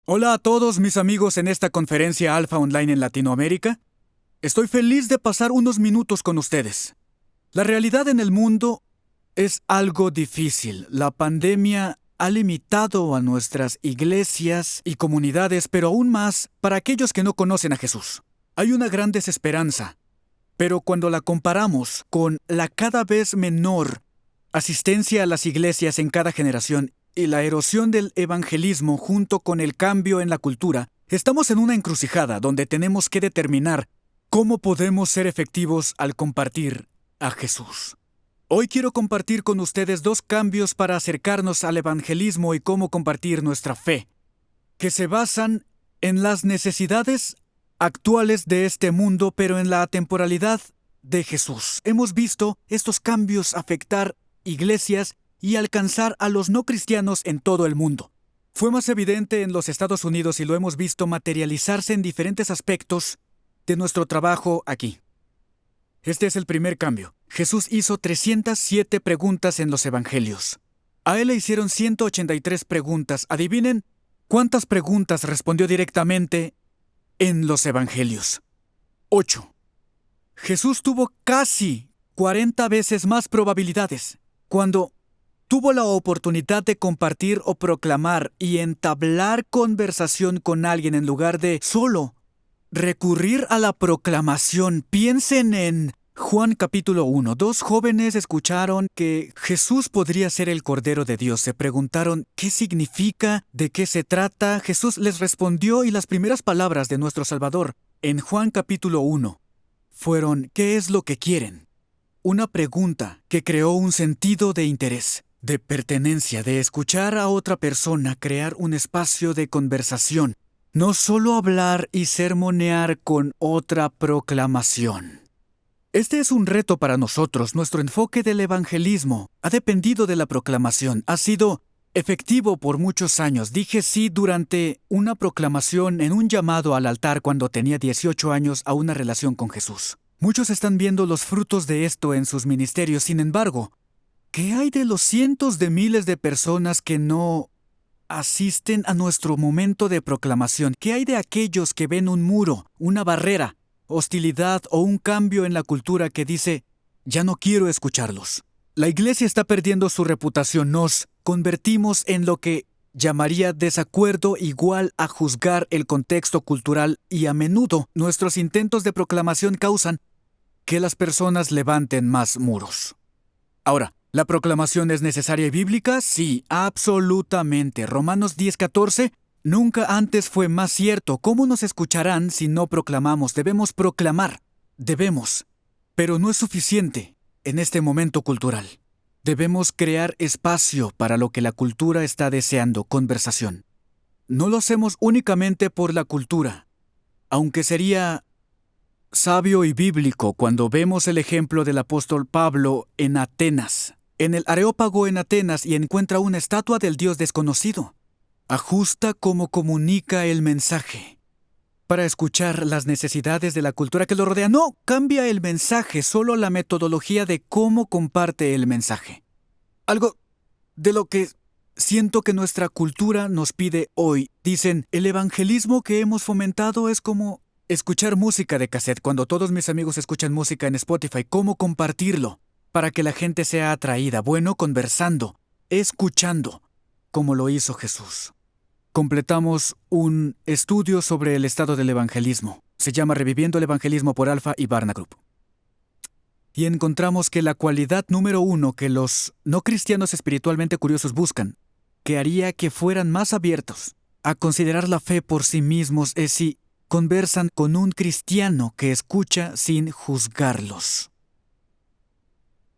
Hola a todos mis amigos en esta conferencia Alfa Online en Latinoamérica. Estoy feliz de pasar unos minutos con ustedes. La realidad en el mundo es algo difícil. La pandemia ha limitado a nuestras iglesias y comunidades, pero aún más para aquellos que no conocen a Jesús. Hay una gran desesperanza, pero cuando la comparamos con la cada vez menor asistencia a las iglesias en cada generación y la erosión del evangelismo junto con el cambio en la cultura, estamos en una encrucijada donde tenemos que determinar cómo podemos ser efectivos al compartir a Jesús. Hoy quiero compartir con ustedes 2 cambios para acercarnos al evangelismo y cómo compartir nuestra fe, que se basan en las necesidades actuales de este mundo, pero en la atemporalidad de Jesús. Hemos visto estos cambios afectar iglesias y alcanzar a los no cristianos en todo el mundo. Fue más evidente en los Estados Unidos y lo hemos visto materializarse en diferentes aspectos de nuestro trabajo aquí. Este es el primer cambio. Jesús hizo 307 preguntas en los evangelios. A él le hicieron 183 preguntas. Adivinen cuántas preguntas respondió directamente en los evangelios. 8. Jesús tuvo casi 40 veces más probabilidades cuando tuvo la oportunidad de compartir o proclamar y entablar conversación con alguien en lugar de solo recurrir a la proclamación. Piensen en Juan capítulo 1. 2 jóvenes escucharon que Jesús podría ser el Cordero de Dios. Se preguntaron, ¿qué significa? ¿De qué se trata? Jesús les respondió y las primeras palabras de nuestro Salvador en Juan capítulo 1 fueron, ¿qué es lo que quieren? Una pregunta que creó un sentido de interés, de pertenencia, de escuchar a otra persona, crear un espacio de conversación. No solo hablar y sermonear con otra proclamación. Este es un reto para nosotros. Nuestro enfoque del evangelismo ha dependido de la proclamación. Ha sido efectivo por muchos años. Dije sí durante una proclamación en un llamado al altar cuando tenía 18 años a una relación con Jesús. Muchos están viendo los frutos de esto en sus ministerios. Sin embargo, ¿qué hay de los cientos de miles de personas que no asisten a nuestro momento de proclamación? ¿Qué hay de aquellos que ven un muro, una barrera, hostilidad o un cambio en la cultura que dice, ya no quiero escucharlos? La iglesia está perdiendo su reputación. Nos convertimos en lo que llamaría desacuerdo igual a juzgar el contexto cultural y a menudo nuestros intentos de proclamación causan que las personas levanten más muros. Ahora, ¿la proclamación es necesaria y bíblica? Sí, absolutamente. Romanos 10:14, nunca antes fue más cierto. ¿Cómo nos escucharán si no proclamamos? Debemos proclamar. Debemos. Pero no es suficiente en este momento cultural. Debemos crear espacio para lo que la cultura está deseando, conversación. No lo hacemos únicamente por la cultura, aunque sería sabio y bíblico cuando vemos el ejemplo del apóstol Pablo en Atenas, en el Areópago en Atenas, y encuentra una estatua del Dios desconocido. Ajusta cómo comunica el mensaje para escuchar las necesidades de la cultura que lo rodea. No cambia el mensaje, solo la metodología de cómo comparte el mensaje. Algo de lo que siento que nuestra cultura nos pide hoy. Dicen, el evangelismo que hemos fomentado es como escuchar música de cassette. Cuando todos mis amigos escuchan música en Spotify, ¿cómo compartirlo para que la gente sea atraída? Bueno, conversando, escuchando, como lo hizo Jesús. Completamos un estudio sobre el estado del evangelismo. Se llama Reviviendo el Evangelismo por Alfa y Barna Group. Y encontramos que la cualidad número 1 que los no cristianos espiritualmente curiosos buscan, que haría que fueran más abiertos a considerar la fe por sí mismos, es si conversan con un cristiano que escucha sin juzgarlos.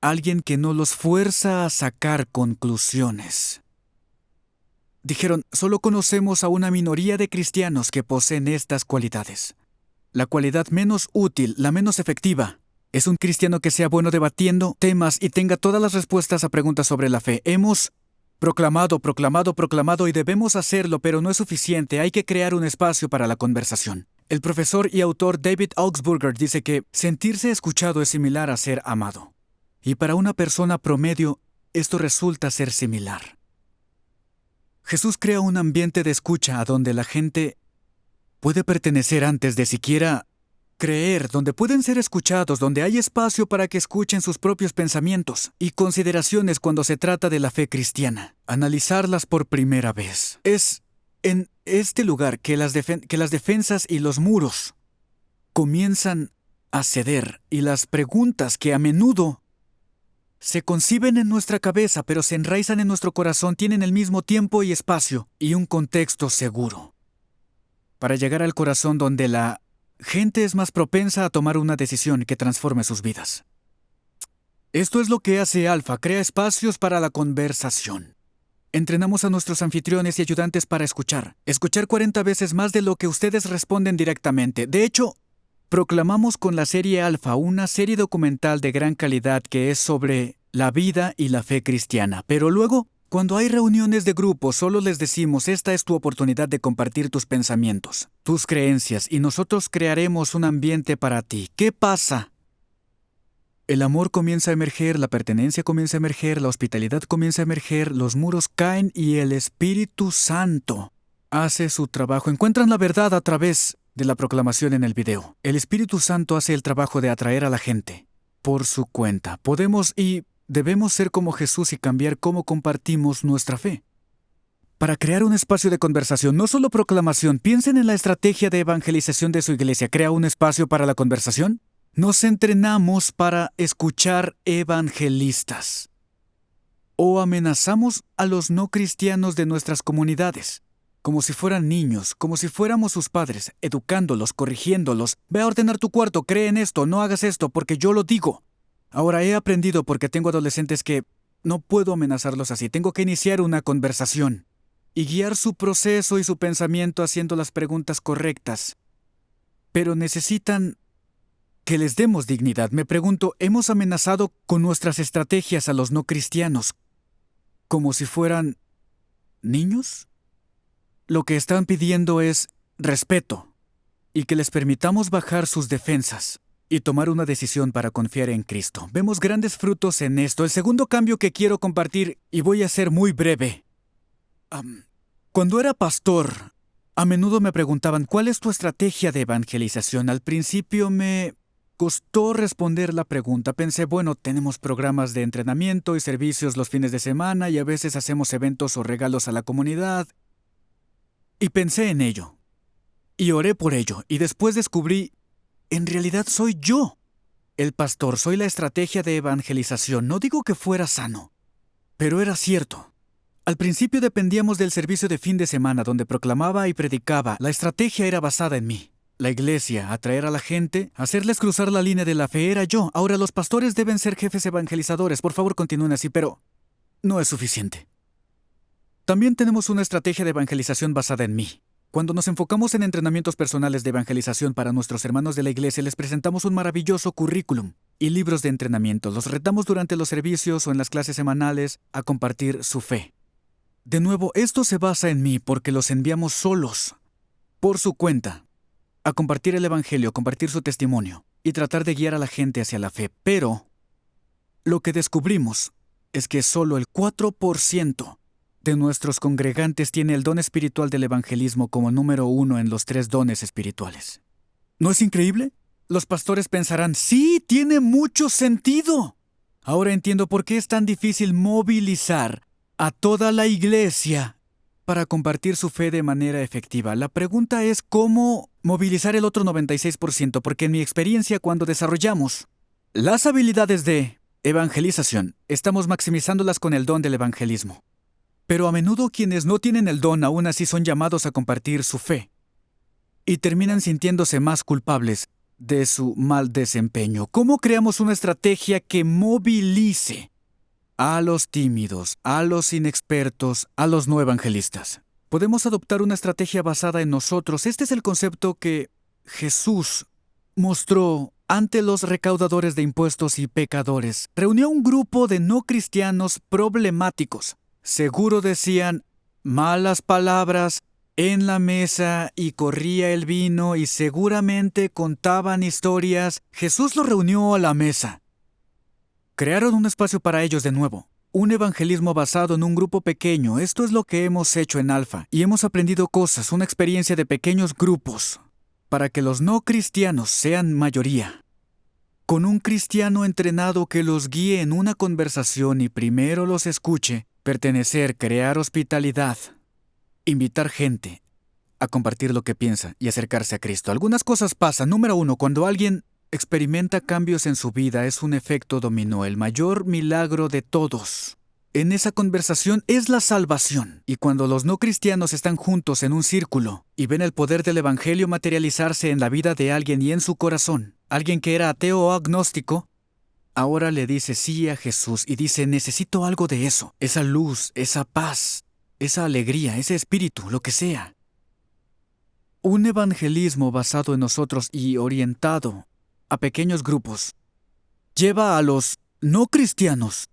Alguien que no los fuerza a sacar conclusiones. Dijeron, solo conocemos a una minoría de cristianos que poseen estas cualidades. La cualidad menos útil, la menos efectiva, es un cristiano que sea bueno debatiendo temas y tenga todas las respuestas a preguntas sobre la fe. Hemos proclamado y debemos hacerlo, pero no es suficiente. Hay que crear un espacio para la conversación. El profesor y autor David Augsburger dice que sentirse escuchado es similar a ser amado. Y para una persona promedio, esto resulta ser similar. Jesús crea un ambiente de escucha a donde la gente puede pertenecer antes de siquiera creer, donde pueden ser escuchados, donde hay espacio para que escuchen sus propios pensamientos y consideraciones cuando se trata de la fe cristiana. Analizarlas por primera vez. Es en este lugar que las defensas y los muros comienzan a ceder y las preguntas que a menudo se conciben en nuestra cabeza pero se enraizan en nuestro corazón tienen el mismo tiempo y espacio y un contexto seguro para llegar al corazón donde la gente es más propensa a tomar una decisión que transforme sus vidas. Esto es lo que hace Alfa, crea espacios para la conversación. Entrenamos a nuestros anfitriones y ayudantes para escuchar 40 veces más de lo que ustedes responden directamente. De hecho, proclamamos con la serie Alfa una serie documental de gran calidad que es sobre la vida y la fe cristiana. Pero luego, cuando hay reuniones de grupo, solo les decimos, esta es tu oportunidad de compartir tus pensamientos, tus creencias, y nosotros crearemos un ambiente para ti. ¿Qué pasa? El amor comienza a emerger, la pertenencia comienza a emerger, la hospitalidad comienza a emerger, los muros caen y el Espíritu Santo hace su trabajo. Encuentran la verdad a través de la proclamación en el video. El Espíritu Santo hace el trabajo de atraer a la gente por su cuenta. Podemos y debemos ser como Jesús y cambiar cómo compartimos nuestra fe. Para crear un espacio de conversación, no solo proclamación, piensen en la estrategia de evangelización de su iglesia. ¿Crea un espacio para la conversación? Nos entrenamos para escuchar evangelistas. O amenazamos a los no cristianos de nuestras comunidades, como si fueran niños, como si fuéramos sus padres, educándolos, corrigiéndolos. Ve a ordenar tu cuarto, cree en esto, no hagas esto, porque yo lo digo. Ahora he aprendido porque tengo adolescentes que no puedo amenazarlos así. Tengo que iniciar una conversación y guiar su proceso y su pensamiento haciendo las preguntas correctas. Pero necesitan que les demos dignidad. Me pregunto, ¿hemos amenazado con nuestras estrategias a los no cristianos como si fueran niños? Lo que están pidiendo es respeto y que les permitamos bajar sus defensas y tomar una decisión para confiar en Cristo. Vemos grandes frutos en esto. El segundo cambio que quiero compartir, y voy a ser muy breve. Cuando era pastor, a menudo me preguntaban, ¿cuál es tu estrategia de evangelización? Al principio me costó responder la pregunta. Pensé, bueno, tenemos programas de entrenamiento y servicios los fines de semana y a veces hacemos eventos o regalos a la comunidad. Y pensé en ello. Y oré por ello. Y después descubrí, en realidad soy yo el pastor, soy la estrategia de evangelización. No digo que fuera sano, pero era cierto. Al principio dependíamos del servicio de fin de semana donde proclamaba y predicaba. La estrategia era basada en mí. La iglesia, atraer a la gente, hacerles cruzar la línea de la fe era yo. Ahora los pastores deben ser jefes evangelizadores. Por favor, continúen así, pero no es suficiente. También tenemos una estrategia de evangelización basada en mí. Cuando nos enfocamos en entrenamientos personales de evangelización para nuestros hermanos de la iglesia, les presentamos un maravilloso currículum y libros de entrenamiento. Los retamos durante los servicios o en las clases semanales a compartir su fe. De nuevo, esto se basa en mí porque los enviamos solos, por su cuenta, a compartir el evangelio, compartir su testimonio y tratar de guiar a la gente hacia la fe. Pero lo que descubrimos es que solo el 4% de nuestros congregantes tiene el don espiritual del evangelismo como número 1 en los 3 dones espirituales. ¿No es increíble? Los pastores pensarán, sí, tiene mucho sentido. Ahora entiendo por qué es tan difícil movilizar a toda la iglesia para compartir su fe de manera efectiva. La pregunta es cómo movilizar el otro 96%, porque en mi experiencia cuando desarrollamos las habilidades de evangelización, estamos maximizándolas con el don del evangelismo. Pero a menudo quienes no tienen el don aún así son llamados a compartir su fe y terminan sintiéndose más culpables de su mal desempeño. ¿Cómo creamos una estrategia que movilice a los tímidos, a los inexpertos, a los no evangelistas? Podemos adoptar una estrategia basada en nosotros. Este es el concepto que Jesús mostró ante los recaudadores de impuestos y pecadores. Reunió a un grupo de no cristianos problemáticos. Seguro decían malas palabras en la mesa y corría el vino y seguramente contaban historias. Jesús los reunió a la mesa. Crearon un espacio para ellos de nuevo, un evangelismo basado en un grupo pequeño. Esto es lo que hemos hecho en Alfa. Y hemos aprendido cosas, una experiencia de pequeños grupos, para que los no cristianos sean mayoría. Con un cristiano entrenado que los guíe en una conversación y primero los escuche, pertenecer, crear hospitalidad, invitar gente a compartir lo que piensa y acercarse a Cristo. Algunas cosas pasan. Número 1, cuando alguien experimenta cambios en su vida, es un efecto dominó. El mayor milagro de todos en esa conversación es la salvación. Y cuando los no cristianos están juntos en un círculo y ven el poder del evangelio materializarse en la vida de alguien y en su corazón, alguien que era ateo o agnóstico, ahora le dice sí a Jesús y dice, necesito algo de eso, esa luz, esa paz, esa alegría, ese espíritu, lo que sea. Un evangelismo basado en nosotros y orientado a pequeños grupos lleva a los no cristianos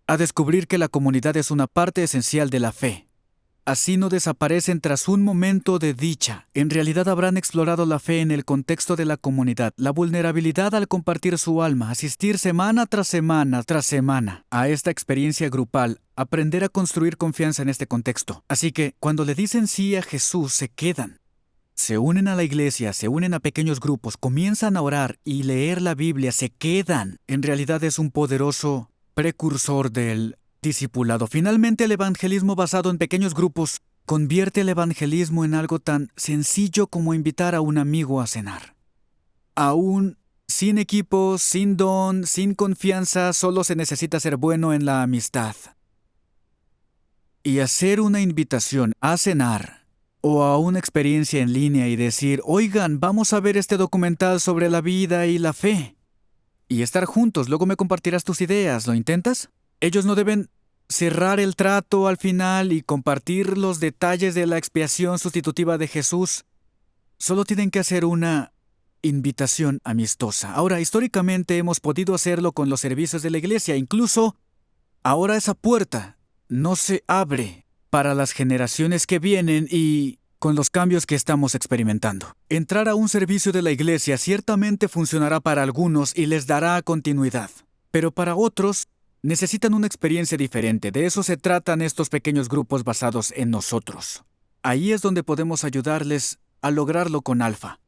a descubrir que la comunidad es una parte esencial de la fe. Así no desaparecen tras un momento de dicha. En realidad habrán explorado la fe en el contexto de la comunidad, la vulnerabilidad al compartir su alma, asistir semana tras semana a esta experiencia grupal, aprender a construir confianza en este contexto. Así que, cuando le dicen sí a Jesús, se quedan. Se unen a la iglesia, se unen a pequeños grupos, comienzan a orar y leer la Biblia, se quedan. En realidad es un poderoso precursor del discipulado. Finalmente, el evangelismo basado en pequeños grupos convierte el evangelismo en algo tan sencillo como invitar a un amigo a cenar. Aún sin equipo, sin don, sin confianza, solo se necesita ser bueno en la amistad. Y hacer una invitación a cenar o a una experiencia en línea y decir, oigan, vamos a ver este documental sobre la vida y la fe. Y estar juntos, luego me compartirás tus ideas, ¿lo intentas? Ellos no deben cerrar el trato al final y compartir los detalles de la expiación sustitutiva de Jesús. Solo tienen que hacer una invitación amistosa. Ahora, históricamente hemos podido hacerlo con los servicios de la iglesia. Incluso, ahora esa puerta no se abre para las generaciones que vienen y con los cambios que estamos experimentando. Entrar a un servicio de la iglesia ciertamente funcionará para algunos y les dará continuidad. Pero para otros, necesitan una experiencia diferente. De eso se tratan estos pequeños grupos basados en nosotros. Ahí es donde podemos ayudarles a lograrlo con Alfa.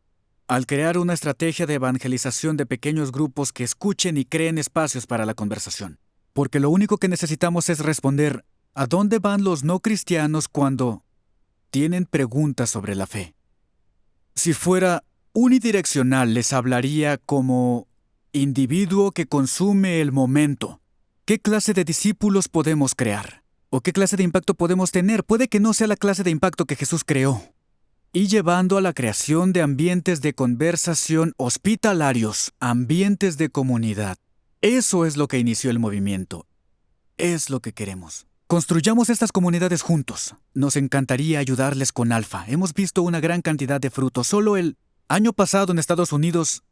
Al crear una estrategia de evangelización de pequeños grupos que escuchen y creen espacios para la conversación. Porque lo único que necesitamos es responder, ¿a dónde van los no cristianos cuando tienen preguntas sobre la fe? Si fuera unidireccional, les hablaría como individuo que consume el momento. ¿Qué clase de discípulos podemos crear? ¿O qué clase de impacto podemos tener? Puede que no sea la clase de impacto que Jesús creó. Y llevando a la creación de ambientes de conversación hospitalarios, ambientes de comunidad. Eso es lo que inició el movimiento. Es lo que queremos. Construyamos estas comunidades juntos. Nos encantaría ayudarles con Alfa. Hemos visto una gran cantidad de frutos. Solo el año pasado en Estados Unidos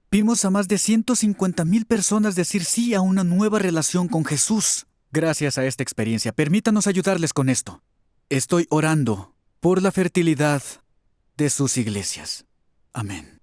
vimos a más de 150,000 personas decir sí a una nueva relación con Jesús. Gracias a esta experiencia, permítanos ayudarles con esto. Estoy orando por la fertilidad de sus iglesias. Amén.